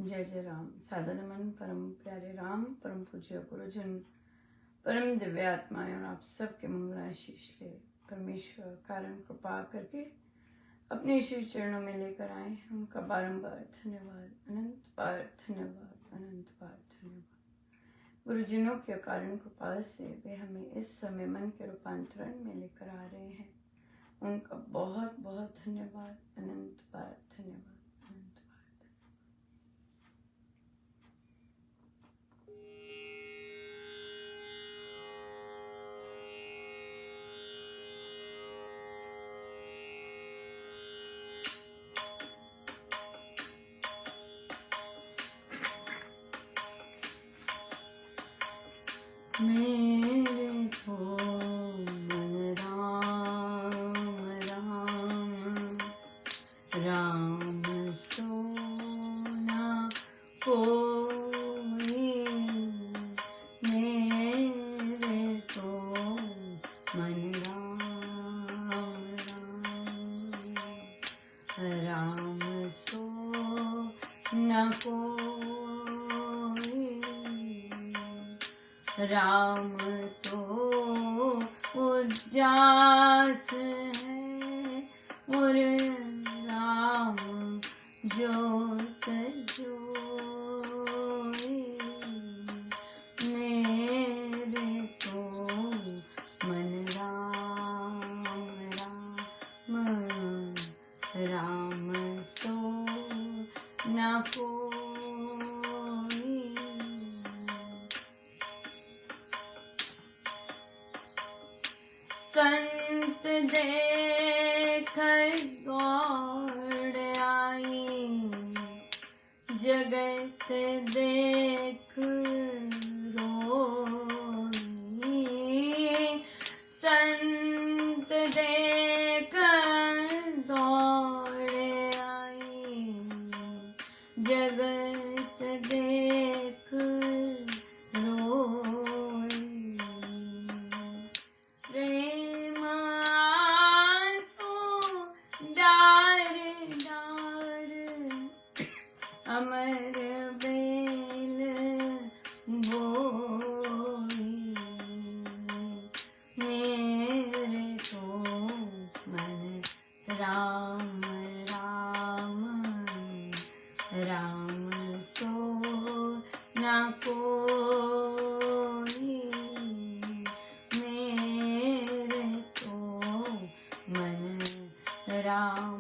जय जय राम। सादर नमन परम प्यारे राम, परम पूज्य गुरुजन, परम दिव्य आत्माएं और आप सबके मंगलाशीष ले परमेश्वर कारण कृपा करके अपने श्री चरणों में लेकर आए हैं। उनका बारंबार धन्यवाद, अनंत बार धन्यवाद, अनंत बार धन्यवाद। गुरुजनों के कारण कृपा से वे हमें इस समय मन के रूपांतरण में लेकर आ रहे हैं। उनका बहुत बहुत धन्यवाद, अनंत बार धन्यवाद, अनंत बार। मेरे को मन राम राम राम सोना कोई, मेरे को मन राम राम राम सोना कोई, राम तो उजास है और राम ज्योत जोई, मेरे तो मन राम राम राम सो न कोई। संत देख दौड़ आई, जगत देख रोई, संत देख दौड़ आई, जगत देख रोई, प्रेम आंसू डार डार अमर बेल बोई, मेरे तो मन राम राम राम सो न कोई, मेरे तो मन राम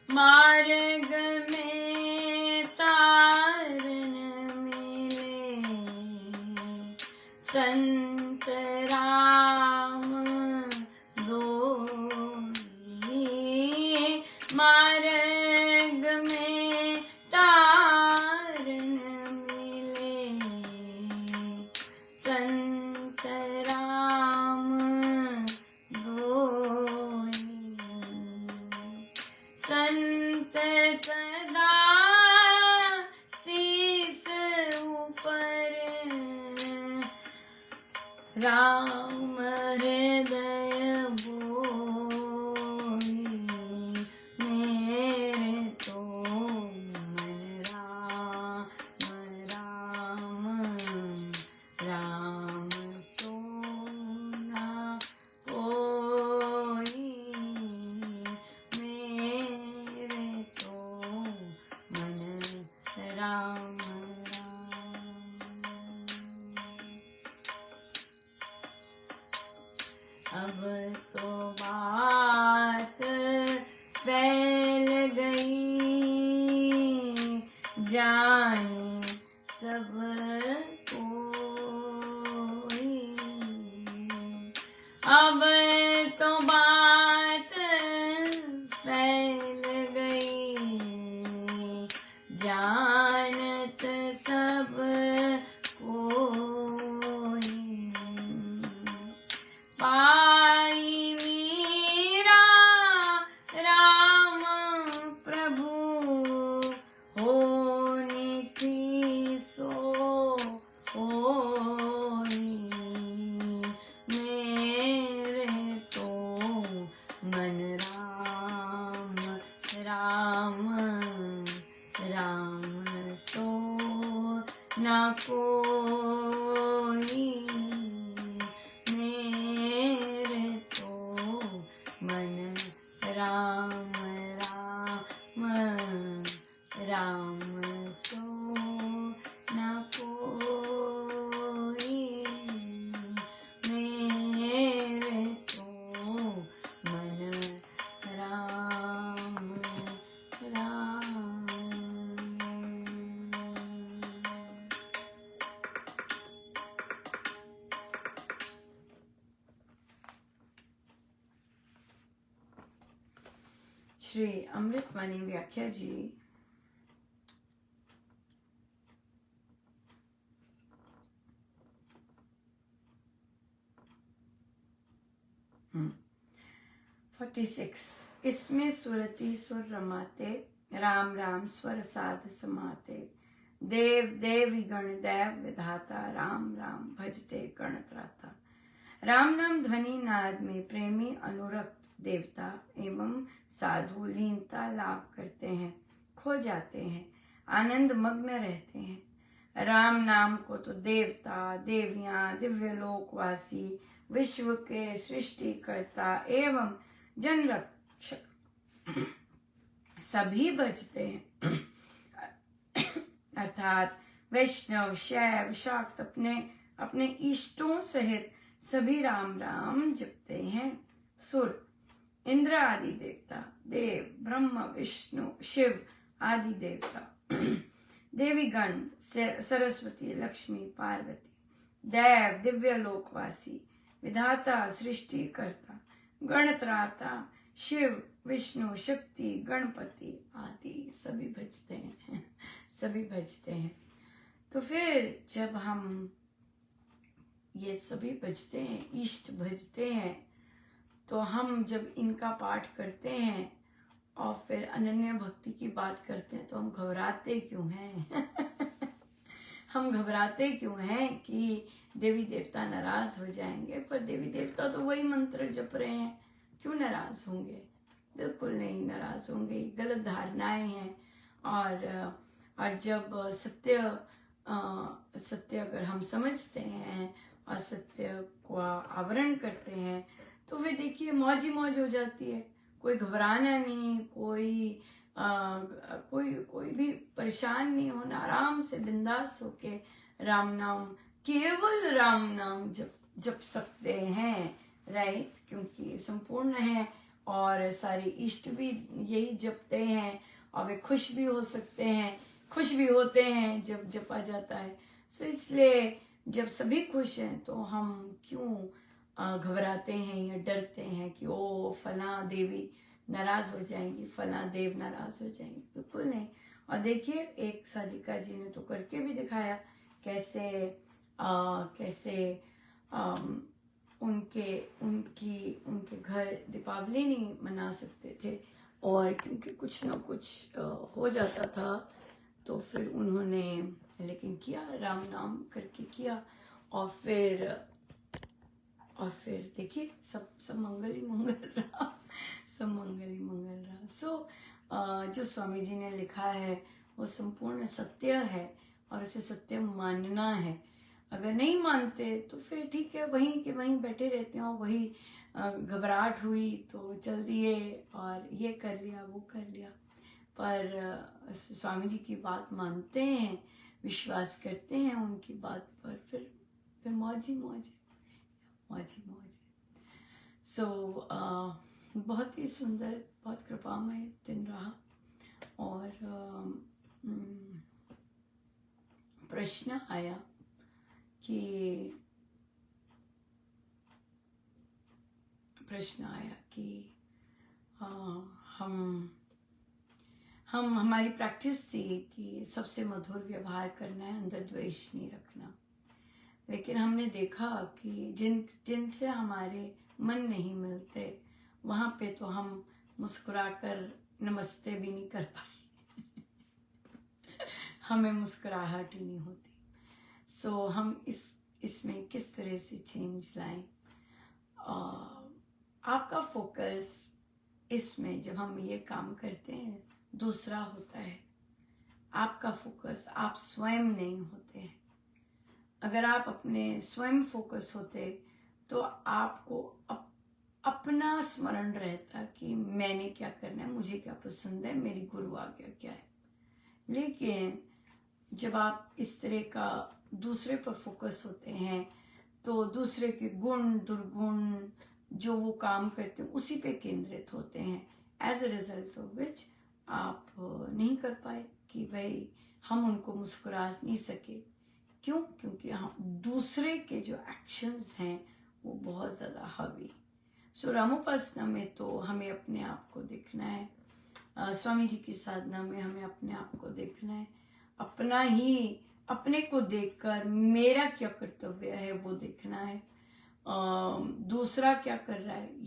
मार्ग में तारन मिले, संत राम दोई, मार्ग में तारन मिले, संत राम दोई, संत सदा शीस ऊपर, राम हृदय बोई, मेरे तो मन राम राम राम सोना कोई, मेरे तो मन राम अब तो बात फैल गई, जाने सब कोई, अब तो बात फैल गई, जानत सब कोई, पाई मीरा राम प्रभु होनी मन राम राम राम सो न कोई मेरे तो मन राम राम राम सो न कोई मेरे तो मन राम राम। श्री अमृतवाणी व्याख्या जी हम्म 46 इसमें सुरति सुर रमाते राम राम स्वर साध समाते देव देवी गण दैव विधाता राम राम भजते गण त्राता। राम नाम ध्वनि नाद में प्रेमी अनुरक्त देवता एवं साधु लीनता लाभ करते हैं, खो जाते हैं, आनंद मग्न रहते हैं। राम नाम को तो देवता देवियां दिव्य लोकवासी विश्व के सृष्टिकर्ता एवं जन रक्षक सभी भजते हैं। अर्थात वैष्णव शैव शाक्त अपने इष्टों सहित सभी राम राम जपते हैं। सुर इंद्र आदि देवता, देव ब्रह्म विष्णु शिव आदि देवता, देवीगण सरस्वती लक्ष्मी पार्वती, दैव दिव्य लोकवासी, विधाता सृष्टिकर्ता, गणत्राता शिव विष्णु शक्ति गणपति आदि सभी भजते हैं सभी भजते हैं। तो फिर जब हम ये सभी भजते हैं, इष्ट भजते हैं, तो हम जब इनका पाठ करते हैं और फिर अनन्य भक्ति की बात करते हैं तो हम घबराते क्यों हैं हम घबराते क्यों हैं कि देवी देवता नाराज हो जाएंगे, पर देवी देवता तो वही मंत्र जप रहे हैं, क्यों नाराज होंगे? बिल्कुल नहीं नाराज होंगे। गलत धारणाएं हैं। और जब सत्य अगर हम समझते हैं और सत्य को आवरण करते हैं तो फिर देखिए मौज ही मौज हो जाती है। कोई घबराना नहीं, कोई भी परेशान नहीं होना, आराम से बिंदास होके राम नाम, केवल राम नाम जप सकते हैं, राइट? क्योंकि संपूर्ण है और सारे इष्ट भी यही जपते हैं और वे खुश भी हो सकते हैं, खुश भी होते हैं जब जपा जाता है। सो इसलिए जब सभी खुश हैं तो हम क्यों घबराते हैं या डरते हैं कि ओ फला देवी नाराज हो जाएंगी, फला देव नाराज हो जाएंगे? बिल्कुल नहीं। और देखिए एक साधिका जी ने तो करके भी दिखाया कैसे उनके घर दीपावली नहीं मना सकते थे और क्योंकि कुछ ना कुछ हो जाता था तो फिर उन्होंने लेकिन किया, राम नाम करके किया और फिर देखिए सब मंगल ही मंगल रहा, सब मंगल ही मंगल रहा। सो जो स्वामी जी ने लिखा है वो संपूर्ण सत्य है और उसे सत्य मानना है। अगर नहीं मानते तो फिर ठीक है, वहीं के वहीं बैठे रहते हो, वही घबराहट हुई तो चल दिए और ये कर लिया वो कर लिया। पर स्वामी जी की बात मानते हैं, विश्वास करते हैं उनकी बात पर, फिर मौज ही मौज है, मौज ही मौज है। सो बहुत ही सुंदर, बहुत कृपामय दिन रहा। और प्रश्न आया कि हमारी प्रैक्टिस थी कि सबसे मधुर व्यवहार करना है, अंदर द्वेष नहीं रखना। लेकिन हमने देखा कि जिनसे हमारे मन नहीं मिलते वहाँ पे तो हम मुस्कुराकर नमस्ते भी नहीं कर पाए हमें मुस्कुराहट ही नहीं होती। सो हम इसमें किस तरह से चेंज लाएं? आपका फोकस इसमें जब हम ये काम करते हैं दूसरा होता है, आपका फोकस आप स्वयं नहीं होते हैं। अगर आप अपने स्वयं फोकस होते तो आपको अपना स्मरण रहता कि मैंने क्या करना है, मुझे क्या पसंद है, मेरी गुरु आज्ञा क्या है। लेकिन जब आप इस तरह का दूसरे पर फोकस होते हैं तो दूसरे के गुण दुर्गुण जो वो काम करते हैं उसी पे केंद्रित होते हैं। As a result of which आप नहीं कर पाए कि भाई हम उनको मुस्कुरा नहीं सके। क्यों? क्योंकि हम दूसरे के जो एक्शंस हैं वो बहुत ज़्यादा हावी। सो रामोपासना में तो हमें अपने आप को देखना है, स्वामी जी की साधना में हमें अपने आप को देखना है, अपना ही अपने को देखकर मेरा क्या कर्तव्य है वो देखना है। दूसरा क्या कर रहा है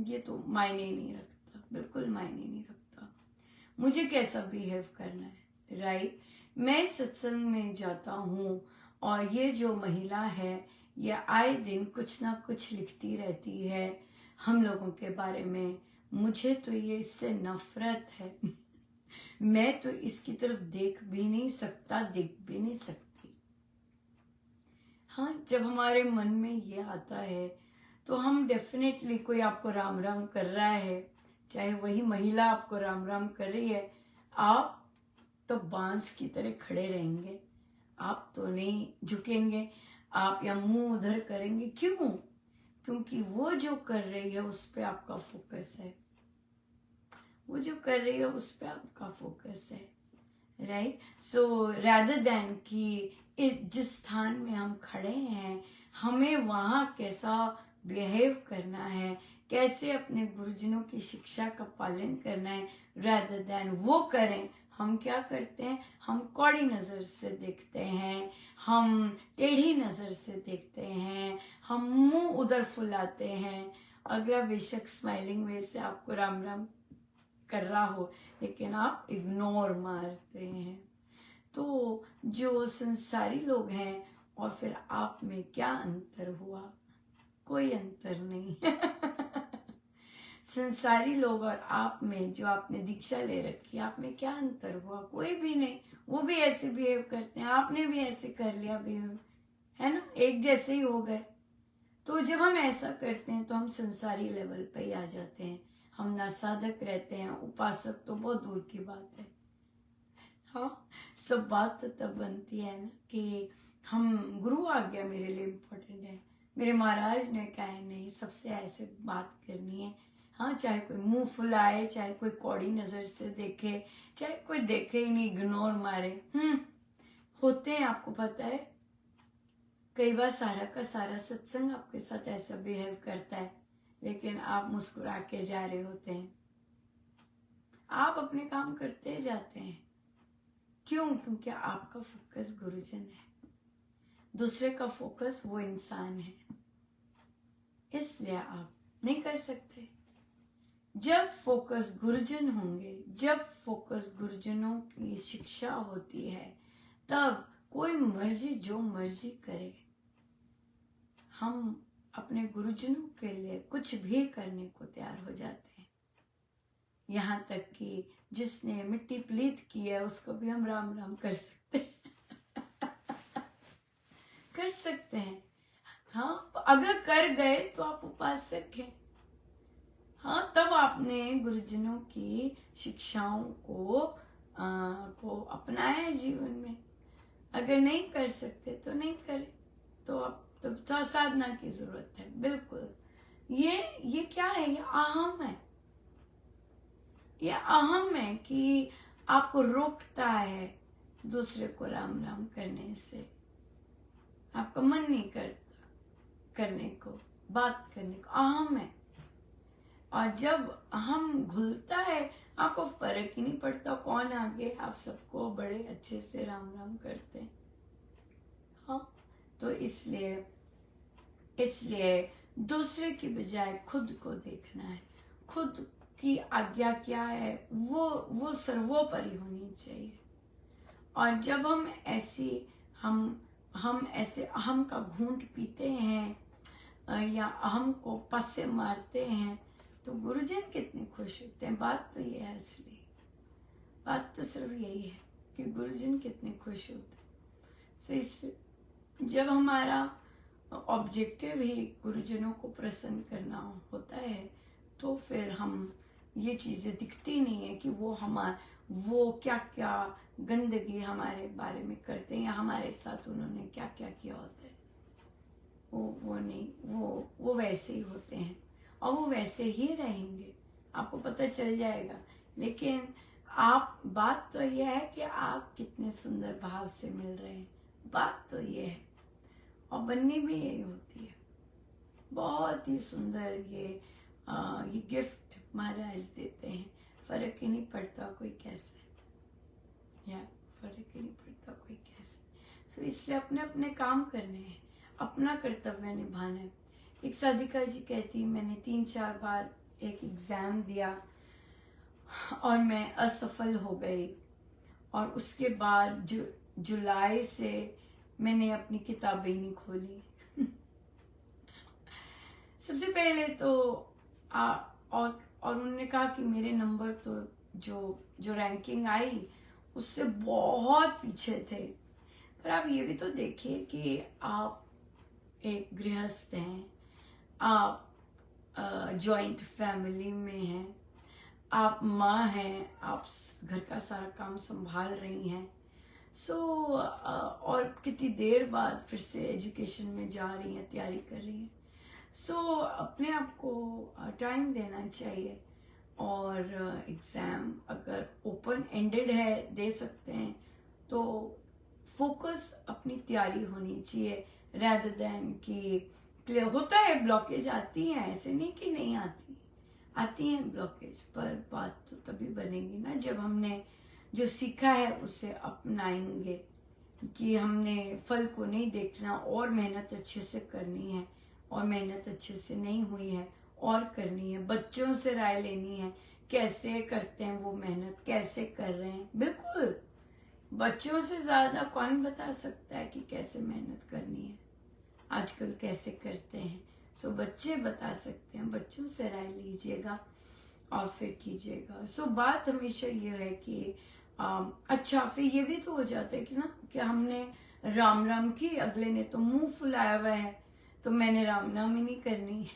ये तो मायने नहीं रखता, बिल्कुल मायने नहीं रखता। मुझे कैसा बिहेव करना है, राइट। मैं सत्संग में जाता हूँ और ये जो महिला है ये आए दिन कुछ ना कुछ लिखती रहती है हम लोगों के बारे में। मुझे तो ये इससे नफरत है मैं तो इसकी तरफ देख भी नहीं सकता, देख भी नहीं सकती। हाँ, जब हमारे मन में ये आता है तो हम डेफिनेटली, कोई आपको राम राम कर रहा है, चाहे वही महिला आपको राम राम कर रही है, आप तो बांस की तरह खड़े रहेंगे, आप तो नहीं झुकेंगे, आप या मुंह उधर करेंगे। क्यों? क्योंकि वो जो कर रही है उस पे आपका फोकस है, वो जो कर रही है उस पे आपका फोकस है, राइट। सो रादर देन कि जिस स्थान में हम खड़े हैं हमें वहाँ कैसा बिहेव करना है, कैसे अपने गुरुजनों की शिक्षा का पालन करना है, रादर देन वो करें, हम क्या करते हैं, हम कौड़ी नज़र से देखते हैं, हम टेढ़ी नज़र से देखते हैं, हम मुंह उधर फुलाते हैं। अगला बेशक स्माइलिंग वे से आपको राम राम कर रहा हो लेकिन आप इग्नोर मारते हैं। तो जो संसारी लोग हैं और फिर आप में क्या अंतर हुआ? कोई अंतर नहीं संसारी लोग और आप में, जो आपने दीक्षा ले रखी, आप में क्या अंतर हुआ? कोई भी नहीं। वो भी ऐसे बिहेव करते हैं, आपने भी ऐसे कर लिया बिहेव, है ना, एक जैसे ही हो गए। तो जब हम ऐसा करते हैं तो हम संसारी लेवल पे ही आ जाते हैं, हम ना साधक रहते हैं, उपासक तो बहुत दूर की बात है। हाँ, सब बात तो तब बनती है ना कि हम गुरु आज्ञा मेरे लिए इम्पोर्टेंट है, मेरे महाराज ने कहा है नहीं, सबसे ऐसे बात करनी है। हाँ, चाहे कोई मुंह फुलाए, चाहे कोई कौड़ी नजर से देखे, चाहे कोई देखे ही नहीं, इग्नोर मारे। होते हैं, आपको पता है, कई बार सारा का सारा सत्संग आपके साथ ऐसा बिहेव करता है लेकिन आप मुस्कुरा के जा रहे होते हैं, आप अपने काम करते जाते हैं। क्यों? क्योंकि आपका फोकस गुरुजन है, दूसरे का फोकस वो इंसान है, इसलिए आप नहीं कर सकते। जब फोकस गुरुजन होंगे, जब फोकस गुरुजनों की शिक्षा होती है, तब कोई मर्जी जो मर्जी करे, हम अपने गुरुजनों के लिए कुछ भी करने को तैयार हो जाते हैं। यहाँ तक कि जिसने मिट्टी प्लीत की है उसको भी हम राम राम कर सकते हैं कर सकते हैं। हाँ, अगर कर गए तो आप उपासक हैं। हाँ, तब आपने गुरुजनों की शिक्षाओं को अपनाया है जीवन में। अगर नहीं कर सकते तो नहीं करें, तो अब तो साधना की जरूरत है। बिल्कुल, ये क्या है? ये अहम है, ये अहम है कि आपको रोकता है दूसरे को राम राम करने से, आपका मन नहीं करता करने को, बात करने को, अहम है। और जब हम घुलता है, आपको फर्क ही नहीं पड़ता कौन आगे, आप सबको बड़े अच्छे से राम राम करते हैं। हाँ, तो इसलिए दूसरे की बजाय खुद को देखना है, खुद की आज्ञा क्या है वो सर्वोपरि होनी चाहिए। और जब हम ऐसे अहम का घूंट पीते हैं या अहम को पस्से मारते हैं तो गुरुजन कितने खुश होते हैं। बात तो ये है, असली बात तो सिर्फ यही है कि गुरुजन कितने खुश होते हैं। सो इसलिए जब हमारा ऑब्जेक्टिव ही गुरुजनों को प्रसन्न करना होता है तो फिर हम ये चीज़ें दिखती नहीं है कि वो क्या क्या गंदगी हमारे बारे में करते हैं या हमारे साथ उन्होंने क्या क्या किया होता है। वो नहीं, वो वैसे ही होते हैं और वो वैसे ही रहेंगे, आपको पता चल जाएगा। लेकिन बात तो यह है कि आप कितने सुंदर भाव से मिल रहे हैं, बात तो ये है। और बननी भी यही होती है। बहुत ही सुंदर ये गिफ्ट महाराज देते हैं। फर्क ही नहीं पड़ता कोई कैसे, या फर्क ही नहीं पड़ता कोई कैसे। सो इसलिए अपने अपने काम करने हैं, अपना कर्तव्य निभाना है। एक साधिका जी कहती, मैंने 3-4 बार एक एग्जाम दिया और मैं असफल हो गई, और उसके बाद जुलाई से मैंने अपनी किताबें नहीं खोली। सबसे पहले तो और उन्होंने कहा कि मेरे नंबर तो जो रैंकिंग आई उससे बहुत पीछे थे। पर आप ये भी तो देखिए कि आप एक गृहस्थ हैं, आप जॉइंट फैमिली में हैं, आप माँ हैं, आप घर का सारा काम संभाल रही हैं। और कितनी देर बाद फिर से एजुकेशन में जा रही हैं, तैयारी कर रही हैं। अपने आप को टाइम देना चाहिए। और एग्ज़ाम अगर ओपन एंडेड है, दे सकते हैं, तो फोकस अपनी तैयारी होनी चाहिए rather than कि होता है ब्लॉकेज आती हैं, ऐसे नहीं कि नहीं आती हैं ब्लॉकेज, पर बात तो तभी बनेगी ना जब हमने जो सीखा है उसे अपनाएंगे कि हमने फल को नहीं देखना और मेहनत अच्छे से करनी है, और मेहनत अच्छे से नहीं हुई है और करनी है। बच्चों से राय लेनी है, कैसे करते हैं वो मेहनत, कैसे कर रहे हैं। बिल्कुल, बच्चों से ज्यादा कौन बता सकता है कि कैसे मेहनत करनी है, आजकल कैसे करते हैं। बच्चे बता सकते हैं, बच्चों से राय लीजिएगा और फिर कीजिएगा। बात हमेशा ये है कि अच्छा, फिर ये भी तो हो जाता है कि ना कि हमने राम राम की, अगले ने तो मुंह फुलाया हुआ है तो मैंने राम नाम ही नहीं करनी।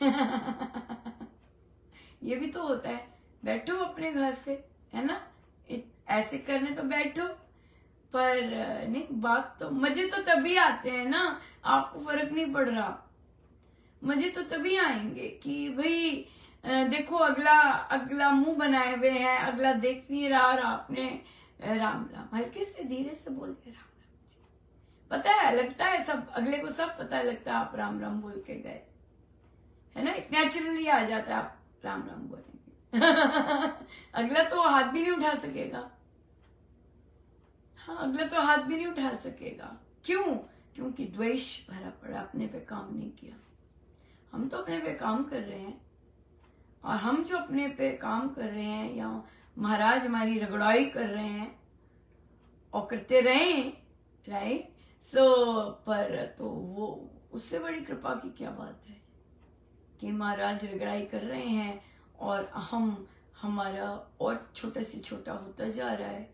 ये भी तो होता है। बैठो अपने घर पे, है ना, ऐसे करने तो बैठो, पर नहीं, बात तो मजे तो तभी आते हैं ना, आपको फर्क नहीं पड़ रहा। मजे तो तभी आएंगे कि भाई देखो अगला मुंह बनाए हुए है, अगला देख नहीं रहा, और आपने राम राम हल्के से धीरे से बोलते राम राम जी। पता है, लगता है सब अगले को सब पता लगता है आप राम राम बोल के गए, है ना, नेचुरली आ जाता है आप राम राम बोलेंगे। अगला तो हाथ भी नहीं उठा सकेगा। हाँ, अगला तो हाथ भी नहीं उठा सकेगा। क्यों? क्योंकि द्वेष भरा पड़ा, अपने पे काम नहीं किया। हम तो अपने पे काम कर रहे हैं, और हम जो अपने पे काम कर रहे हैं या महाराज हमारी रगड़ाई कर रहे हैं और करते रहे, राइट। पर तो वो उससे बड़ी कृपा की क्या बात है कि महाराज रगड़ाई कर रहे हैं और हमारा और छोटा से छोटा होता जा रहा है,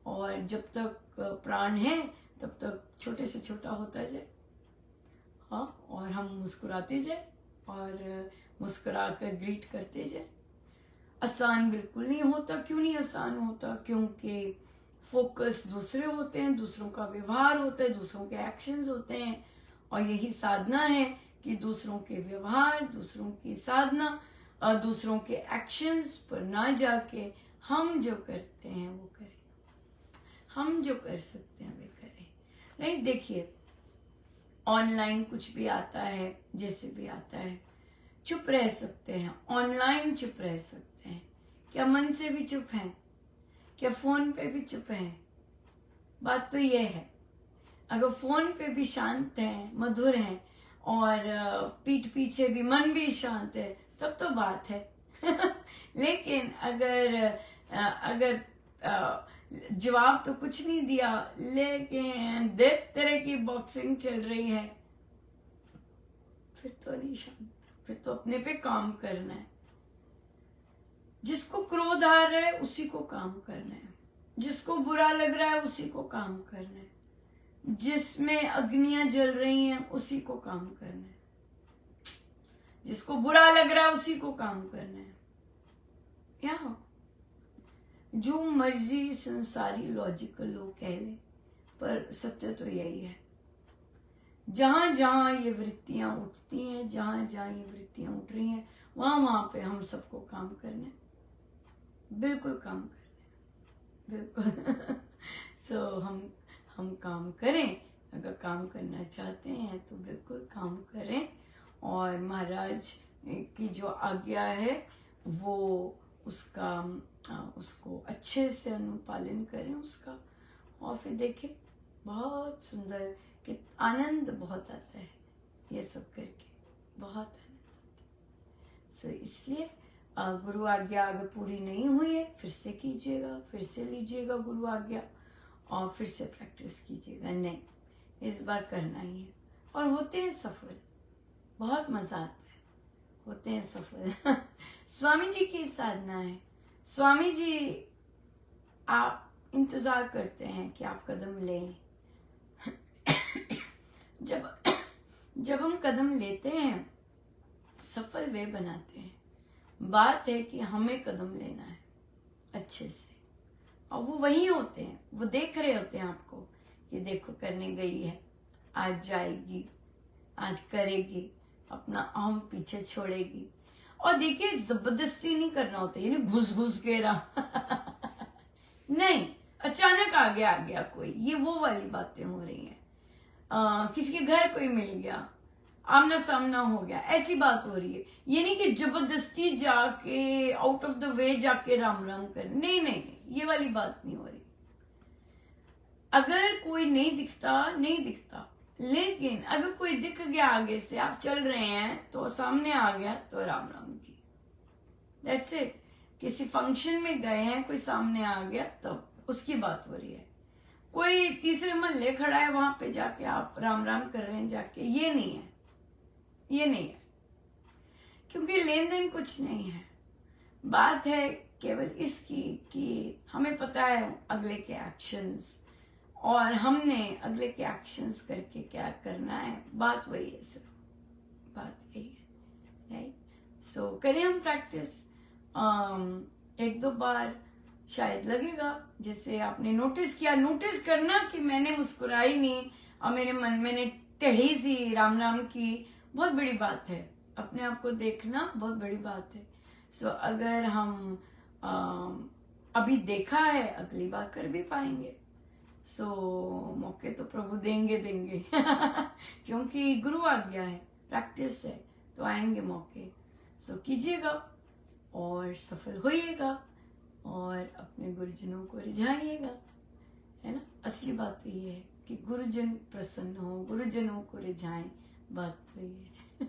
और जब तक प्राण है तब तक छोटे से छोटा होता जाए। हाँ, और हम मुस्कुराते जाए और मुस्कुरा कर ग्रीट करते जाए। आसान बिल्कुल नहीं होता। क्यों नहीं आसान होता? क्योंकि फोकस दूसरे होते हैं, दूसरों का व्यवहार होता है, दूसरों के एक्शंस होते हैं, और यही साधना है कि दूसरों के व्यवहार, दूसरों की साधना, दूसरों के एक्शंस पर ना जाके हम जो करते हैं वो करें, हम जो कर सकते हैं वे करें। नहीं, देखिए, ऑनलाइन कुछ भी आता है, जैसे भी आता है, चुप रह सकते हैं, ऑनलाइन चुप रह सकते हैं। क्या मन से भी चुप हैं? क्या फोन पे भी चुप हैं? बात तो ये है, अगर फोन पे भी शांत हैं, मधुर हैं, और पीठ पीछे भी मन भी शांत है, तब तो बात है। लेकिन अगर जवाब तो कुछ नहीं दिया, लेकिन देख तरह की बॉक्सिंग चल रही है, फिर तो नहीं शांत, फिर तो अपने पे काम करना है। जिसको क्रोध आ रहा है उसी को काम करना है, जिसको बुरा लग रहा है उसी को काम करना है, जिसमें अग्नियां जल रही हैं उसी को काम करना है, जिसको बुरा लग रहा है उसी को काम करना है। या जो मर्जी संसारी लॉजिकल लोग कह ले, पर सत्य तो यही है। जहां जहां ये वृत्तियां उठती हैं, जहां जहां ये वृत्तियां उठ रही हैं, वहां वहां पे हम सबको काम करना है, बिल्कुल काम करना है, बिल्कुल। सो हम काम करें। अगर काम करना चाहते हैं तो बिल्कुल काम करें, और महाराज की जो आज्ञा है वो उसको अच्छे से अनुपालन करें उसका, और फिर देखें बहुत सुंदर कि आनंद बहुत आता है ये सब करके, बहुत आनंद आता है। सो इसलिए गुरु आज्ञा अगर पूरी नहीं हुई है फिर से कीजिएगा, फिर से लीजिएगा गुरु आज्ञा, और फिर से प्रैक्टिस कीजिएगा। नहीं, इस बार करना ही है, और होते हैं सफल, बहुत मजा आता है, होते हैं सफल। स्वामी जी की साधना है। स्वामी जी आप इंतजार करते हैं कि आप कदम लें। जब हम कदम लेते हैं सफल वे बनाते हैं। बात है कि हमें कदम लेना है अच्छे से, और वो वही होते हैं, वो देख रहे होते हैं आपको, ये देखो करने गई है, आज जाएगी, आज करेगी, अपना अहम पीछे छोड़ेगी। और देखिए जबरदस्ती नहीं करना होता, यानी घुस घुस के रहा नहीं, अचानक आ गया कोई, ये वो वाली बातें हो रही हैं। किसी के घर कोई मिल गया, आमना सामना हो गया, ऐसी बात हो रही है। ये नहीं कि जबरदस्ती जाके आउट ऑफ द वे जाके राम राम कर, नहीं नहीं, ये वाली बात नहीं हो रही। अगर कोई नहीं दिखता, लेकिन अगर कोई दिख गया आगे से, आप चल रहे हैं तो सामने आ गया तो राम राम की, दैट्स इट। किसी फंक्शन में गए हैं, कोई सामने आ गया तब उसकी बात हो रही है। कोई तीसरे महल्ले खड़ा है, वहां पे जाके आप राम राम कर रहे हैं जाके, ये नहीं है, ये नहीं है, क्योंकि लेन देन कुछ नहीं है। बात है केवल इसकी कि हमें पता है अगले के एक्शंस, और हमने अगले के एक्शंस करके क्या करना है, बात वही है, सिर्फ बात यही है, राइट। सो करें हम प्रैक्टिस, एक दो बार शायद लगेगा, जैसे आपने नोटिस किया, नोटिस करना कि मैंने मुस्कुराई नहीं और मेरे मन मैंने टेढ़ी सी राम राम की, बहुत बड़ी बात है। अपने आप को देखना बहुत बड़ी बात है। सो अगर हम अभी देखा है, अगली बार कर भी पाएंगे। सो मौके तो प्रभु देंगे क्योंकि गुरु आज्ञा है, प्रैक्टिस है, तो आएंगे मौके। सो कीजिएगा और सफल होइएगा, और अपने गुरुजनों को रिझाइएगा, है ना। असली बात तो ये है कि गुरुजन प्रसन्न हो, गुरुजनों को रिझाएं, बात तो ये है।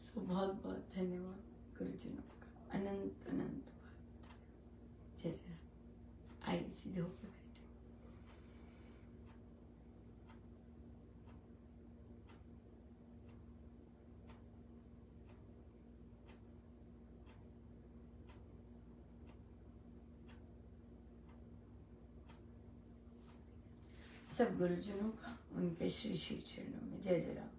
सो बहुत बहुत धन्यवाद गुरुजनों का, अनंत अनंत बात। जय जय। आइए सीधे होकर बैठे। सब गुरुजनों का उनके श्री श्री चरणों में जय जय राम।